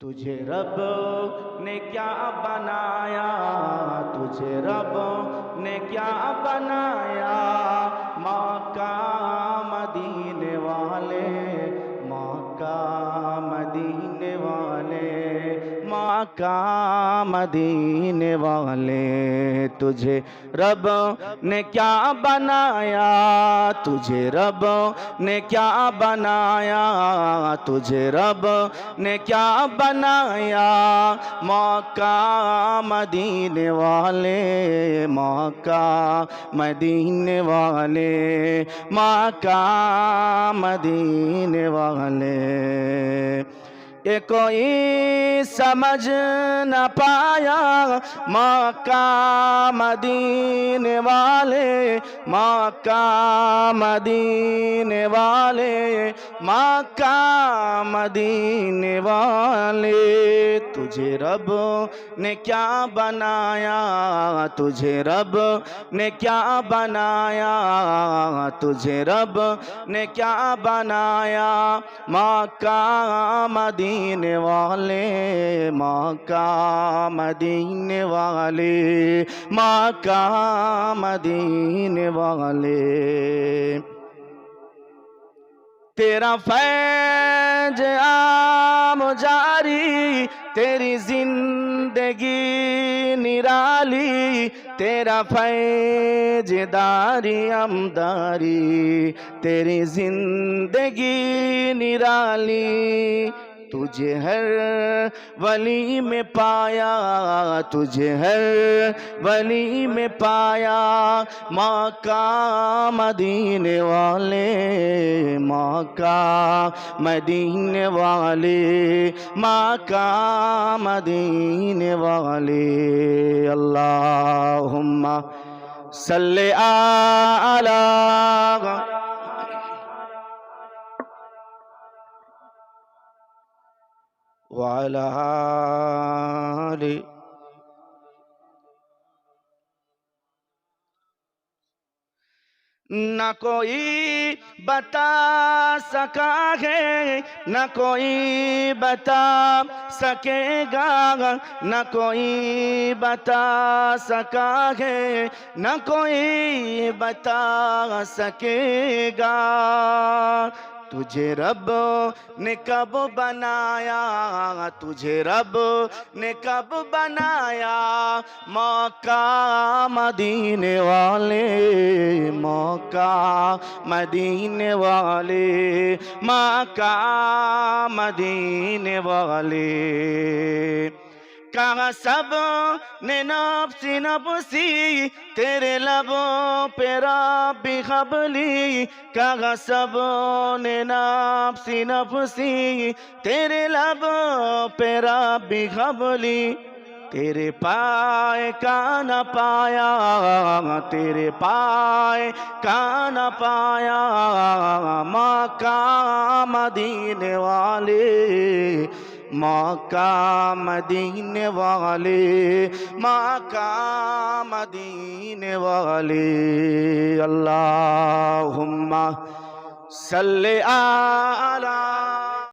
تجھے رب نے کیا بنایا، تجھے رب نے کیا بنایا، مکہ مدینے والے، مکہ مدینے والے، مکہ مدینے والے، تجھے رب نے کیا بنایا، تجھے رب نے کیا بنایا، تجھے رب نے کیا بنایا، مکہ مدینے والے، مکہ مدینے والے، مکہ مدینے والے۔ یہ کوئی سمجھ نہ پایا، مکہ مدینے والے، مکہ مدینے والے، مکہ مدینے والے، تجھے رب نے کیا بنایا، تجھے رب نے کیا بنایا، تجھے رب نے کیا بنایا، مکہ مدینے والے، مکہ مدینے والے، مکہ مدینے والے۔ تیرا فیض عام جاری، تیری زندگی نرالی، تیرا فیض داری امداری، تیری زندگی نرالی، تجھے ہر ولی میں پایا، تجھے ہر ولی میں پایا، مکہ مدینے والے، مکہ مدینے والے، مکہ مدینے والے۔ اللہم صلی علی وعلی آل۔ نہ کوئی بتا سکا ہے، نہ کوئی بتا سکے گا، نہ کوئی بتا سکا ہے، نہ کوئی بتا سکے گا، تجھے رب نے کب بنایا، تجھے رب نے کب بنایا، مکہ مدینے والے، مکہ مدینے والے، مکہ مدینے والے۔ کہا سب نے نفسی نفسی، تیرے لبوں پہ ربی قبلی، کہا سب نے نفسی نفسی، تیرے لبوں پہ ربی قبلی، تیرے پائے کا نہ پایا، تیرے پائے کا نہ پایا، مکہ مدینے والے، مکہ مدینے والے، مکہ مدینے والے۔ اللہم صلی علی